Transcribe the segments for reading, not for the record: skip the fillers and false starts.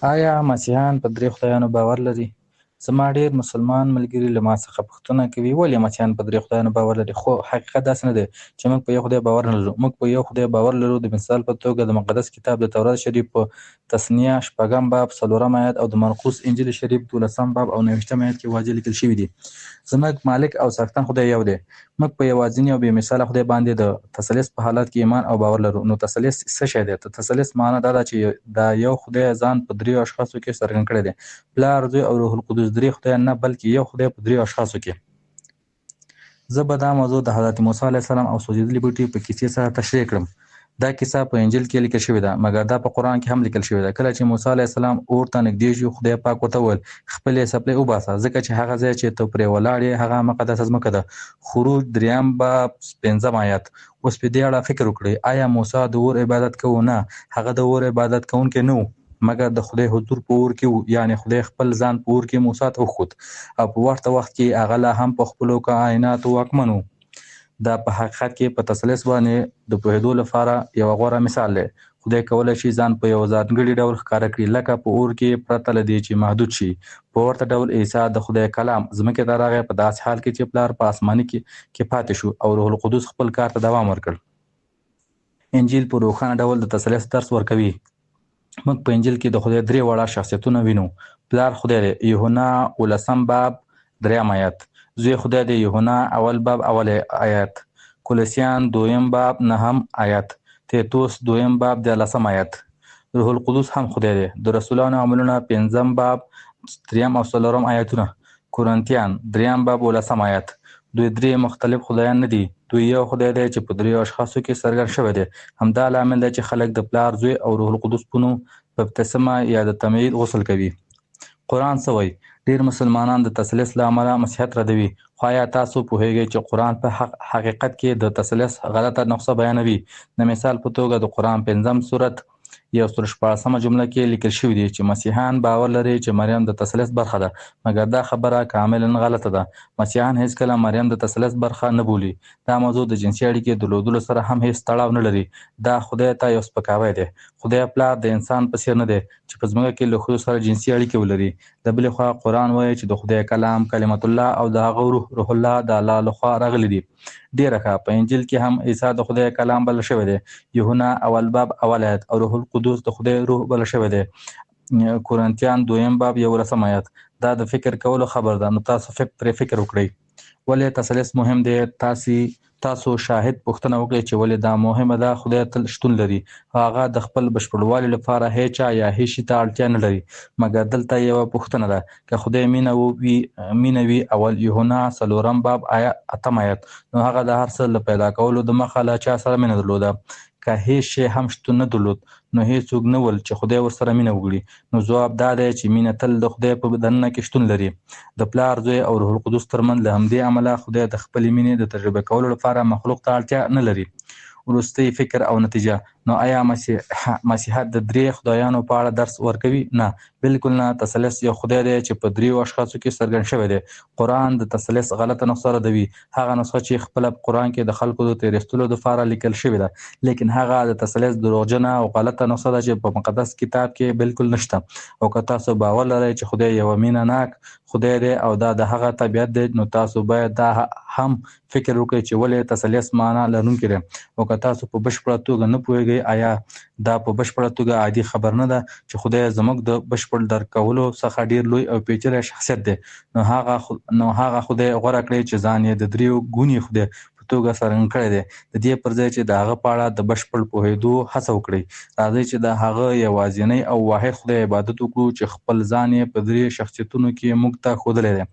آیا مسیحیان په درې خدایانو باور لري؟ زما ډېر مسلمان ملګري له ما څخه پوښتنه کوي ولې مسیحیان په درې خدایانو باور لري، خو حقیقت داسې نه دی چې موږ په یو خدای باور نه لرو. موږ په یو خدای باور لرو. د مثال په توګه د مقدس کتاب د تورات شریف په تثنیه 6 باب 4 آیت او د مرقس انجیل شریف 12 باب او 29 آیت کې واضح لیکل شوي دي. زموږ مالک او څښتن خدای یو دی. موږ په یوازیني او بې مثاله خدای باندې د تثلیث په حالت کې ایمان او باور لرو. نو تثلیث څه شی دی؟ تثلیث معنی دا ده چې دا یو خدای ځان په دریو اشخاصو کې څرګند کړی دی. پلار، زوی او روح القدس درې خدایان نه بلکې یو خدای په دریو اشخاصو کې. زه به دا موضوع د حضرت موسی علیه السلام او سوځېدلي بوټي په کیسې سره تشریح کړم. دا کیسه په انجیل کې لیکل شوې ده، مګر دا په قرآن کې هم لیکل شوې ده. کله چې موسی علیه السلام اور ته نږدې شو، خدای پاک ورته وویل خپلې څپلۍ وباسه، ځکه چې هغه ځای چې ته پرې ولاړ یې هغه مقدسه ځمکه ده. خروج 3 باب 5 آیت. اوس په دې اړه فکر وکړئ، آیا موسی د اور عبادت کوو؟ نه، هغه د اور عبادت کوونکی نه و، مګر د خدای حضور په اور کې و، یعنې خدای خپل ځان په اور کې موسی ته وښود او په ورته وخت کې هغه لا هم په خپلو کائناتو واکمن و. دا په حقیقت کې په تثلیث باندې د پوهېدو لپاره یو غوره مثال دی. خدای کولی شي ځان په یو ځانګړي ډول ښکاره کړي، لکه په اور کې پرته له دې چې محدود شي. په ورته ډول عیسی د خدای کلام ځمکې ته راغی په داسې حال کې چې پلار په اسماني کې پاتې شو او روح القدس خپل کار ته دوام ورکړ. انجیل په روښانه ډول د تثلیث درس ورکوي. موږ په انجیل کې د خدای درې واړه شخصیتونه وینو. پلار خدای دی، یوحنا 19 باب 3 آیت. زوی خدای دی، یوحنا اول باب اول آیت. کولوسیان 2 باب 9 آیت. تیتوس 2 باب 13 آیت. روح القدس هم خدای دی. د رسولانو عملونه 5 باب 3 او 4 آیتونه. کورنتیان 3 باب 12 آیت. دوی درې مختلف خدایان نه دي، دوی یو خدای دی چې په دریو اشخاصو کې څرګند شوی دی. همدا لامل دی چې خلک د پلار، زوی او روح القدس په نوم بپتسمه یا د تمجید غسل کوي. قرآن څه وایي؟ ډېر مسلمانان د تثلیث له امله مسیحیت ردوي، خو آیا تاسو پوهیږئ چې قرآن په حقیقت کې د تثلیث غلطه نسخه بیانوي؟ د مثال په توګه د قرآن 5 سورت 114 جمله کې لیکل شوي دي چې مسیحیان باور لري چې مریم د تثلیث برخه ده، مګر دا خبره کاملا غلطه ده. مسیحیان هیڅکله مریم د تثلیث برخه نه بولي. دا موضوع د جنسي اړیکې درلودلو سره هم هیڅ تړاو نه لري. دا خدای ته یو سپکاوی دی. خدای پلار د انسان په څیر نه دی چې په ځمکه کې له ښځو سره جنسي اړیکې ولري. د بلې خوا قرآن وایي چې د خدای کلام کلمت الله او د هغه روح الله د الله لخوا راغلی دي. ډېره ښه. په انجیل کې هم عیسی د خدای کلام بلل شوی دی، یوحنا اول باب اول آیت، او روح القدس د خدای روح بلل شوی دی، کورنتیان 2 باب 11 آیت. دا د فکر کولو خبر ده، نو تاسو پرې فکر وکړئ. ولې تثلیث مهم دی؟ تاسو شاهد پوښتنه وکړئ چې ولې دا مهمه ده. خدای تل شتون لري، هغه د خپل بشپړوالي لپاره هیڅ چا یا هیڅ شي ته اړتیا نه لري. مګر دلته یوه پوښتنه ده، که خدای مینه وي اول یوحنا 4 باب 8 آیت، نو هغه د هر څه له پیدا کولو د مخه له چا سره مینه درلوده؟ که هیڅ شی هم شتون نه درلود، نو هیڅوک نه ول چې خدای ورسره مینه وکړي. نو ځواب دا دی چې مینه تل د خدای په دننه کې شتون لري. د پلار، زوی او روح القدس ترمنځ له همدې امله خدای د خپلې مینې د تجربه کولو لپاره مخلوق ته اړتیا نه لري. وروستی فکر او نتیجه. نو آیا مسیحیت د درې خدایانو په اړه درس ورکوي؟ نه، بالکل نه. تثلیث یو خدای دی چې په دریو اشخاصو کې څرګند شوی دی. قرآن د تثلیث غلطه نسخه ردوي، هغه نسخه چې خپله په قرآن کې د خلکو د تېرېستلو دپاره لیکل شوې ده. لیکن هغه د تثلیث دروغجنه او غلطه نسخه ده چې په مقدس کتاب کې بالکل نشته. او که تاسو باور لرئ چې خدای یو مینه ناک خدای دی او دا د هغه طبیعت دی، نو تاسو باید دا هم فکر وکړئ چې ولې تثلیث معنا لرونکی دی. او که تاسو په بشپړه توګه نه پوهیږئ، آیا دا په بشپړه توګه عادي خبر نه ده چې خدای زموږ د بشپړ درک کولو څخه ډیر لوی او پیچلی شخصیت دی؟ نو هغه خدای غوره کړی چې ځان یې د دریو ګوني خدای په توګه څرګند کړی دی. د دې پر ځای چې د هغه په اړه د بشپړ پوهېدو هڅه وکړئ، راځئ چې د هغه یوازینی او واحد خدای عبادت وکړو چې خپل ځان یې په درې شخصیتونو کې موږ ته ښودلی دی،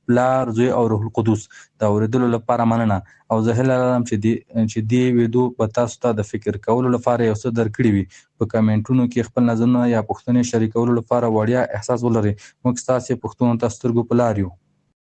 پلار، زوی او روح القدس. د اورېدلو لپاره مننه، او زه هیله لرم چې دې ویډیو به تاسو ته د فکر کولو لپاره یو څه درکړي وي. په کمنټونو کې خپل نظرونه یا پوښتنې شریکولو لپاره وړیا احساس ولرئ. موږ ستاسې پوښتنو ته سترګو په لار یو.